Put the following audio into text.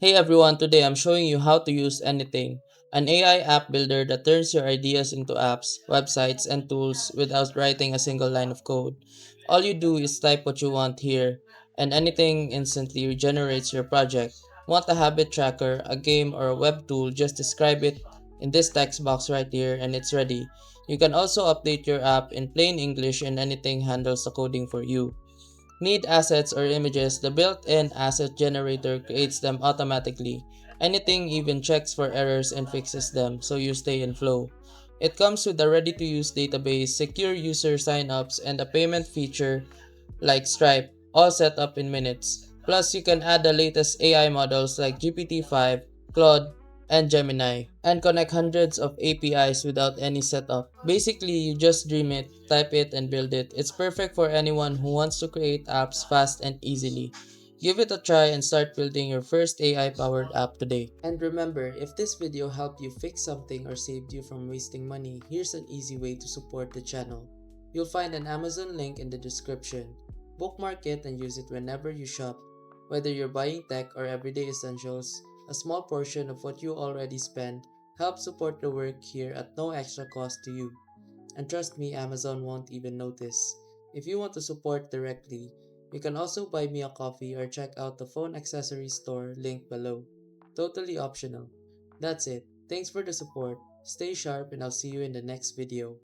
Hey everyone, today I'm showing you how to use Anything, an AI app builder that turns your ideas into apps, websites, and tools without writing a single line of code. All you do is type what you want here, and Anything instantly regenerates your project. Want a habit tracker, a game, or a web tool, just describe it in this text box right here and it's ready. You can also update your app in plain English and Anything handles the coding for you. Need assets or images, the built-in asset generator creates them automatically. Anything even checks for errors and fixes them, so you stay in flow. It comes with a ready-to-use database, secure user signups, and a payment feature like Stripe, all set up in minutes. Plus, you can add the latest AI models like GPT-5, Claude, and Gemini, and connect hundreds of APIs without any setup. Basically, you just dream it, type it, and build it. It's perfect for anyone who wants to create apps fast and easily. Give it a try and start building your first AI-powered app today. And remember, if this video helped you fix something or saved you from wasting money, here's an easy way to support the channel. You'll find an Amazon link in the description. Bookmark it and use it whenever you shop. Whether you're buying tech or everyday essentials, a small portion of what you already spend helps support the work here at no extra cost to you. And trust me, Amazon won't even notice. If you want to support directly, you can also buy me a coffee or check out the phone accessory store link below. Totally optional. That's it. Thanks for the support. Stay sharp and I'll see you in the next video.